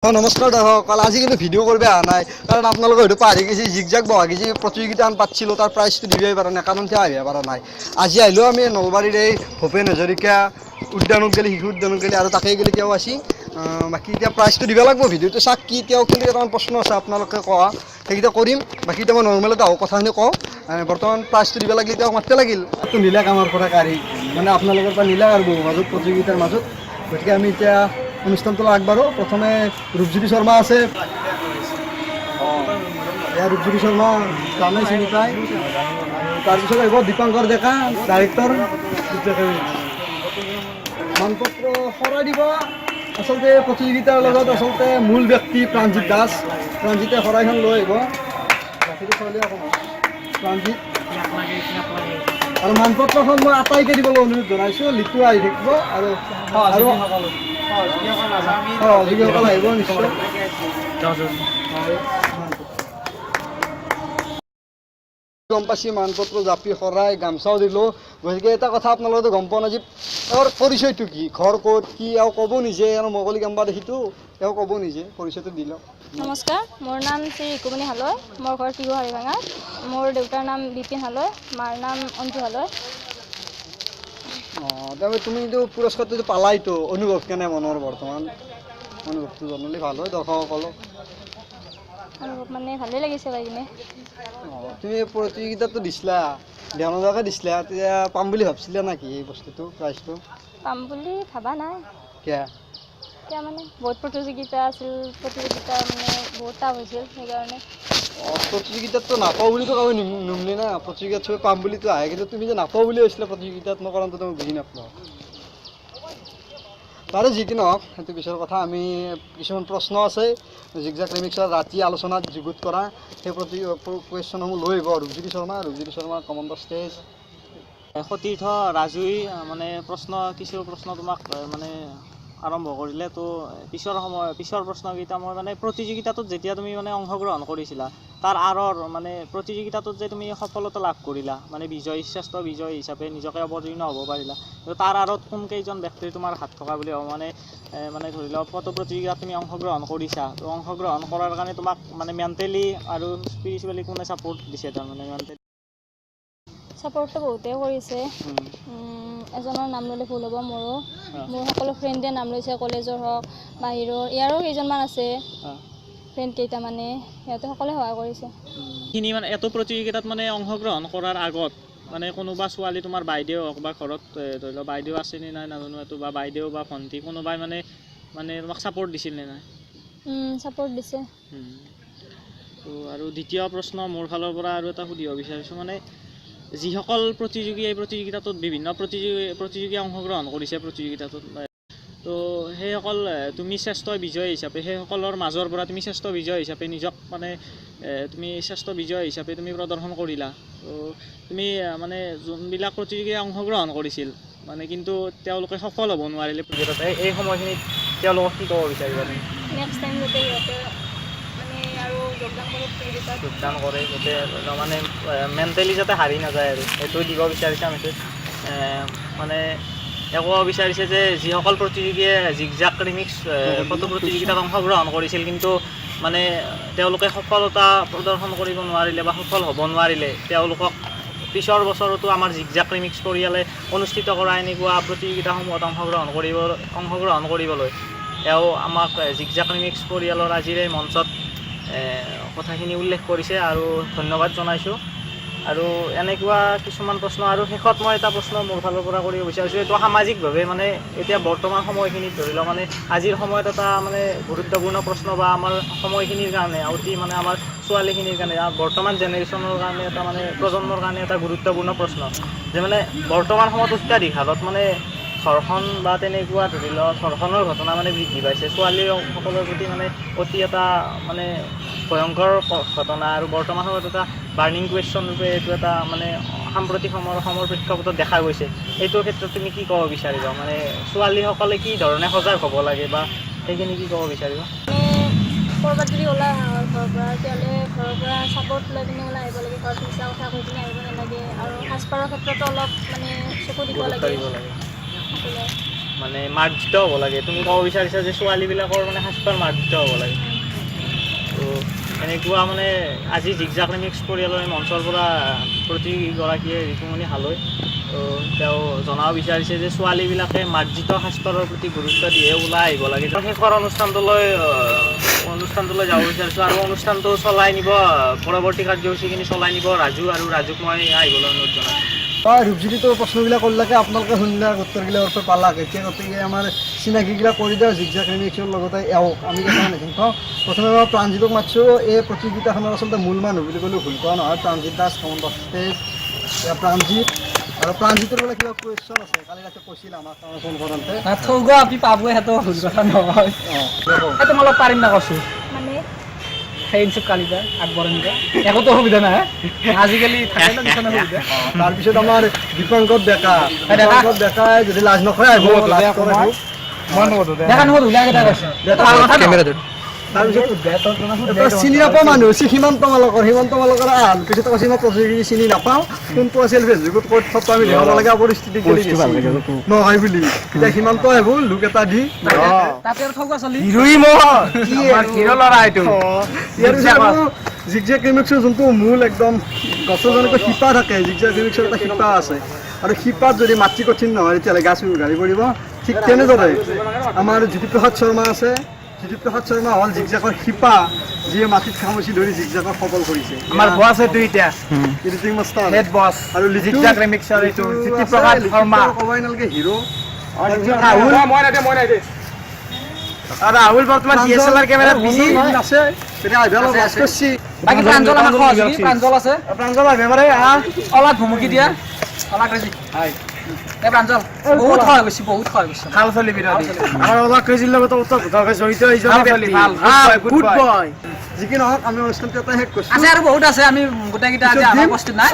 নমস্কাৰ দৰ্শক, আজি কিন্তু ভিডিঅ' কৰিব অহা নাই কাৰণ আপোনালোকে হয়তো পাহৰি গৈছে জিগজাগ বহাগিজি প্ৰতিযোগিতা পাতিছিলোঁ তাৰ প্ৰাইজটো দিবই পৰা নাই কাৰণ কিয় আহিব পৰা নাই। আজি আহিলেও আমি নলবাৰীৰ এই ভূপেন হাজৰিকা উদ্যানত গ'লে শিশু উদ্যানত গ'লে আৰু তাকেই গ'লে তেওঁ আছি বাকী এতিয়া প্ৰাইজটো দিব লাগিব। ভিডিঅ'টো চাওক কি তেওঁ কিন্তু কেইটামান প্ৰশ্ন আছে আপোনালোকে কোৱা সেইকেইটা কৰিম। বাকী এতিয়া মই নৰ্মেলতে আহোঁ কথাখিনি কওঁ। বৰ্তমান প্ৰাইজটো দিব লাগিলে তেওঁক মাতিব লাগিল। নিলাক আমাৰ পৰা গাড়ী মানে আপোনালোকৰ পৰা নিলাক আৰু মাজত প্ৰতিযোগিতাৰ মাজত। গতিকে আমি এতিয়া অনুষ্ঠানটো আগবাঢ়ো। প্ৰথমে ৰূপজ্যোতি শৰ্মা আছে। ৰূপজ্যোতি শৰ্মা জানে চিনি পায়। তাৰপিছত আহিব দীপাংকৰ ডেকা ডাইৰেক্টৰ। মানপত্ৰ শৰাই দিব আচলতে প্ৰতিযোগিতাৰ লগত আচলতে মূল ব্যক্তি প্ৰাণজিৎ দাস। প্ৰাণজিতে শৰাইখন লৈ আহিব। প্ৰাণজিৎ আৰু মানপত্ৰখন মই আটাইকে দিবলৈ অনুৰোধ জনাইছোঁ। লিটু আহি থাকিব আৰু যিসকল আহিব নিশ্চয় গম পাইছে। মানপত্ৰ জাপি শৰাই গামচাও দিলোঁ। গতিকে এটা কথা আপোনালোকে গম পোৱা নাই যে তেওঁৰ পৰিচয়টো কি, ঘৰ ক'ত, কি এওঁ ক'ব নিজে আৰু মগলী গাম্বা দেখিতো এওঁ ক'ব নিজে পৰিচয়টো দি লওক। নমস্কাৰ, মোৰ নাম শ্ৰী ৰিকুমণি হালৈ, মোৰ ঘৰ টিহু হাৰিভাঙাত। মোৰ দেউতাৰ নাম বিপিন হালৈ, মাৰ নাম অঞ্জু হালৈ। তাৰমানে তুমি কিন্তু পুৰস্কাৰটো পালাইতো, অনুভৱ কেনে মনৰ বৰ্তমান অনুভৱটো জনালে ভাল হয় দৰ্শকসকলক। অনুভৱ মানে ভালেই লাগিছে পাই কিনে। তুমি প্ৰতিযোগিতাটো দিছিলা, বেয়া নোযোৱাকৈ দিছিলা, তেতিয়া পাম বুলি ভাবছিলা নেকি এই বস্তুটো প্ৰাইজটো? পাম বুলি ভাবা নাই। কিয়? এতিয়া মানে বহুত প্ৰতিযোগিতা আছিল, প্ৰতিযোগিতা মানে বহুত টাফ হৈছিল সেইকাৰণে। প্ৰতিযোগিতাততো নাপাওঁ বুলিতো কাৰো নুমলি না, প্ৰতিযোগিতাত চবে পাম বুলিতো আহে, কিন্তু তুমি যে নাপাওঁ বুলি কৈছিলা প্ৰতিযোগিতাত মই কাৰণটো তুমি বুজি নাপাওঁ। বাৰু যি কি নহওক সেইটো পিছৰ কথা। আমি কিছুমান প্ৰশ্ন আছে জিগজাগ ৰিমিক্সৰ ৰাতি আলোচনাত যুগুত কৰা, সেই কুৱেশ্যনসমূহ লৈ আহিব Rupjyoti Sharma come on the stage. সতীৰ্থ ৰাজুই মানে কিছু প্ৰশ্ন তোমাক মানে আৰম্ভ কৰিলে। তো পিছৰ প্ৰশ্নকেইটা মই মানে প্ৰতিযোগিতাটোত যেতিয়া তুমি মানে অংশগ্ৰহণ কৰিছিলা তাৰ আঁৰৰ মানে প্ৰতিযোগিতাটোত যে তুমি সফলতা লাভ কৰিলা, মানে শ্ৰেষ্ঠ বিজয়ী হিচাপে নিজকে অৱতীৰ্ণ হ'ব পাৰিলা, তাৰ আঁৰত কোনকেইজন ব্যক্তিৰ তোমাৰ হাত থকা বুলি ভাবোঁ? মানে ধৰি লওক কত প্ৰতিযোগিতাত তুমি অংশগ্ৰহণ কৰিছা, তো অংশগ্ৰহণ কৰাৰ কাৰণে তোমাক মানে মেণ্টেলি আৰু স্পিৰিচুৱেলি কোনে ছাপোৰ্ট দিছে? তাৰমানে মেণ্টেলি ছাপোৰ্টটো বহুতেই কৰিছে। এজনৰ নাম ল'লে ভুল হ'ব, মোৰ সকলো ফ্ৰেণ্ডে নাম লৈছে, কলেজৰ হওক বাহিৰৰ, ইয়াৰো কেইজনমান আছে ফ্ৰেণ্ড কেইটামানে, সিহঁতে সকলোৱে সহায় কৰিছে। এইখিনি মানে এইটো প্ৰতিযোগিতাত মানে অংশগ্ৰহণ কৰাৰ আগত মানে কোনোবা ছোৱালী তোমাৰ বাইদেউ হওক বা ঘৰত ধৰি লওক বাইদেউ আছেনে নাই নাজানো এইটো, বা বাইদেউ বা ভণ্টি কোনোবাই মানে তোমাক ছাপোৰ্ট দিছিল নে নাই? ছাপোৰ্ট দিছে। তো আৰু দ্বিতীয় প্ৰশ্ন মোৰ ফালৰ পৰা আৰু এটা সুধিব বিচাৰিছোঁ, মানে যিসকল প্ৰতিযোগী এই প্ৰতিযোগিতাটোত বিভিন্ন প্ৰতিযোগী অংশগ্ৰহণ কৰিছে প্ৰতিযোগিতাটোত, তো সেইসকল তুমি শ্ৰেষ্ঠ বিজয়ী হিচাপে সেইসকলৰ মাজৰ পৰা তুমি শ্ৰেষ্ঠ বিজয়ী হিচাপে নিজক মানে তুমি শ্ৰেষ্ঠ বিজয়ী হিচাপে তুমি প্ৰদৰ্শন কৰিলা। তো তুমি মানে যোনবিলাক প্ৰতিযোগীয়ে অংশগ্ৰহণ কৰিছিল মানে কিন্তু তেওঁলোকে সফল হ'ব নোৱাৰিলে প্ৰতিযোগিতাত, এই সময়খিনিত তেওঁলোকক কি ক'ব বিচাৰিবা তুমি? নেক্সট টাইম যাতে সিহঁতে মানে আৰু যোগদান কৰে, যাতে মানে মেণ্টেলি যাতে হাৰি নাযায় আৰু সেইটো দিব বিচাৰিছে। আমি মানে একো বিচাৰিছে যে যিসকল প্ৰতিযোগীয়ে জিগজাগ ৰিমিক্স ফটো প্ৰতিযোগিতাত অংশগ্ৰহণ কৰিছিল কিন্তু মানে তেওঁলোকে সফলতা প্ৰদৰ্শন কৰিব নোৱাৰিলে বা সফল হ'ব নোৱাৰিলে, তেওঁলোকক পিছৰ বছৰতো আমাৰ জিগজাগ ৰিমিক্স পৰিয়ালে অনুষ্ঠিত কৰা এনেকুৱা প্ৰতিযোগিতাসমূহত অংশগ্ৰহণ কৰিবলৈ এওঁ আমাক জিগজাগ ৰিমিক্স পৰিয়ালৰ আজিৰ এই মঞ্চত কথাখিনি উল্লেখ কৰিছে আৰু ধন্যবাদ জনাইছোঁ। আৰু এনেকুৱা কিছুমান প্ৰশ্ন, আৰু শেষত মই এটা প্ৰশ্ন মোৰ ফালৰ পৰা কৰিব বিচাৰিছোঁ। এইটো সামাজিকভাৱে মানে এতিয়া বৰ্তমান সময়খিনিত ধৰি লওক মানে আজিৰ সময়ত এটা মানে গুৰুত্বপূৰ্ণ প্ৰশ্ন, বা আমাৰ সময়খিনিৰ কাৰণে অতি মানে আমাৰ ছোৱালীখিনিৰ কাৰণে বৰ্তমান জেনেৰেশ্যনৰ কাৰণে এটা মানে প্ৰজন্মৰ কাৰণে এটা গুৰুত্বপূৰ্ণ প্ৰশ্ন, যে মানে বৰ্তমান সময়ত অত্যাধিক হাৰত মানে ধৰ্ষণ বা তেনেকুৱা ধৰি লওক ধৰ্ষণৰ ঘটনা মানে বৃদ্ধি পাইছে। ছোৱালীসকলৰ প্ৰতি মানে অতি এটা মানে ভয়ংকৰ ঘটনা, আৰু বৰ্তমান সময়ত এটা বাৰ্ণিং কুৱেশ্যন ৰূপে এইটো এটা মানে সাম্প্ৰতিক সময়ৰ প্ৰেক্ষাপটত দেখা গৈছে। এইটোৰ ক্ষেত্ৰত তুমি কি ক'ব বিচাৰিবা? মানে ছোৱালীসকলে কি ধৰণে সজাগ হ'ব লাগে বা সেইখিনি কি ক'ব বিচাৰিবা? ক'ৰবাত যদি ওলাই আহা ঘৰৰ পৰা, তেতিয়াহ'লে ঘৰৰ পৰা ছাপোৰ্ট লৈ পিনে ওলাই আহিব লাগে, ঘৰত মিছা কথা কৈ পিনে আহিব নালাগে, আৰু সাজপাৰৰ ক্ষেত্ৰতো অলপ মানে চকু দিব লাগে। মানে মাৰ্জিত হ'ব লাগে। তুমি ক'ব বিচাৰিছা যে ছোৱালীবিলাকৰ মানে সাজপাৰ মাৰ্জিত হ'ব লাগে। তো এনেকুৱা মানে আজি জিগজাক ৰিমিক্স পৰিয়ালৰ মঞ্চৰ পৰা প্ৰতিগৰাকীয়ে ঋতুমণি হালৈ তেওঁ জনাব বিচাৰিছে যে ছোৱালীবিলাকে মাৰ্জিত সাজপাৰৰ প্ৰতি গুৰুত্ব দিয়ে ওলাই আহিব লাগে। শেষৰ অনুষ্ঠানটোলৈ যাব বিচাৰিছোঁ আৰু অনুষ্ঠানটো চলাই নিব, পৰৱৰ্তী কাৰ্যসূচীখিনি চলাই নিব ৰাজু, আৰু ৰাজুক মই আহিবলৈ অনুৰোধ জনাইছোঁ। হয়, ৰূপজ্যোতিটো প্ৰশ্নবিলাক কৰিলাকে আপোনালোকে শুনিলে উত্তৰগিলা ওচৰত পালাক। এতিয়া গতিকে আমাৰ চিনাকিগিলা কৰি দিওঁ জিগজাক ৰিমিক্সৰ লগতে এওঁক আমি কেইটামান দেখোন কওঁ। প্ৰথমে মই প্ৰাণজিতক মাতিছোঁ। এই প্ৰতিযোগিতাখনৰ আচলতে মূল মানুহ বুলি ক'লেও ভুল কোৱা নহয়। প্ৰাণজিত দাস প্ৰাণজিত আৰু প্ৰাণজিতৰ বোলে কিবা কুৱেশ্যন আছে, কালি ৰাতি কৈছিল আমাক ফোন কৰোঁতে। থৌগ আপনি পাবই, সেইটো ভুল কথা নহয়। সেইটো মই অলপ পাৰিম না কৈছোঁ, মানে সেই ইনচুক কালিবা আগবঢ়ানিবা একোতো অসুবিধা নাই। আজিকালি থাকে ন কিছুমান অসুবিধা। তাৰপিছত আমাৰ দীপংকৰ ডেকাই যদি লাজ নকৰে আহিব। দেখা নহ'ল ওলাই কেইটা কৈছে তাৰপিছত চিনি নাপাওঁ মানুহ সীমান্ত মালকৰ আন পিছত কৈছে মই প্ৰতিযোগী চিনি নাপাওঁ, কোনটো আছিল ফেচবুকত ক'ত ফটো আমি দেখাব লগা পৰিস্থিতি নহয় বুলি। এতিয়া সীমান্ত আহিব লোক এটা দি তাতে আৰু থৌগা চলি জিগজেক ৰিমিক্সৰ যোনটো মূল একদম গছৰ যেনেকৈ শিপা থাকে, জিগজেক ৰিমিক্সৰ এটা শিপা আছে, আৰু শিপাত যদি মাটি কঠিন নহয় তেতিয়াহ'লে গাছ উঘালি পৰিব। ঠিক তেনেদৰে আমাৰ জ্যোতিপ্ৰসাদ শৰ্মা আছে। জ্যোতিপ্ৰসাদ শৰ্মা হ'ল জিগজাকৰ শিপা, যিয়ে মাটিত খামুচি ধৰি জিগজাকক সবল কৰিছে। আমাৰ বছ এইটো এতিয়া এডিটিং মাষ্টাৰ হেড বছ আৰু জিগজাক ৰিমিক্সৰ এইটো জ্যোতিপ্ৰসাদ শৰ্মা। ক'বই নালাগে হিৰো। ৰাহুল বৰ্তমান DSLR কেমেৰাত বিজি আছে। তেতিয়া আহিব অলপ লাজ কৰিছি। বাকী প্ৰাঞ্জল আমাৰ সহযোগী প্ৰাঞ্জল আছে। প্ৰাঞ্জল আহিব পাৰে অলাক ভুমুকি দিয়া অলাক ৰাজি। এই প্ৰাঞ্জল বহুত সহায় কৰিছে, বহুত সহায় কৰিছে। ভাল চলি বিৰোধী আমাৰ অলপ ক্ৰেজিৰ লগত ওতঃপ্ৰোতভাৱে জড়িত গুড বয়। যি কি নহওক আমি অনুষ্ঠানটো এটা শেষ কৰিছোঁ। আছে আৰু বহুত আছে, আমি গোটেইকেইটা আজি আমাৰ প্ৰস্তুত নাই।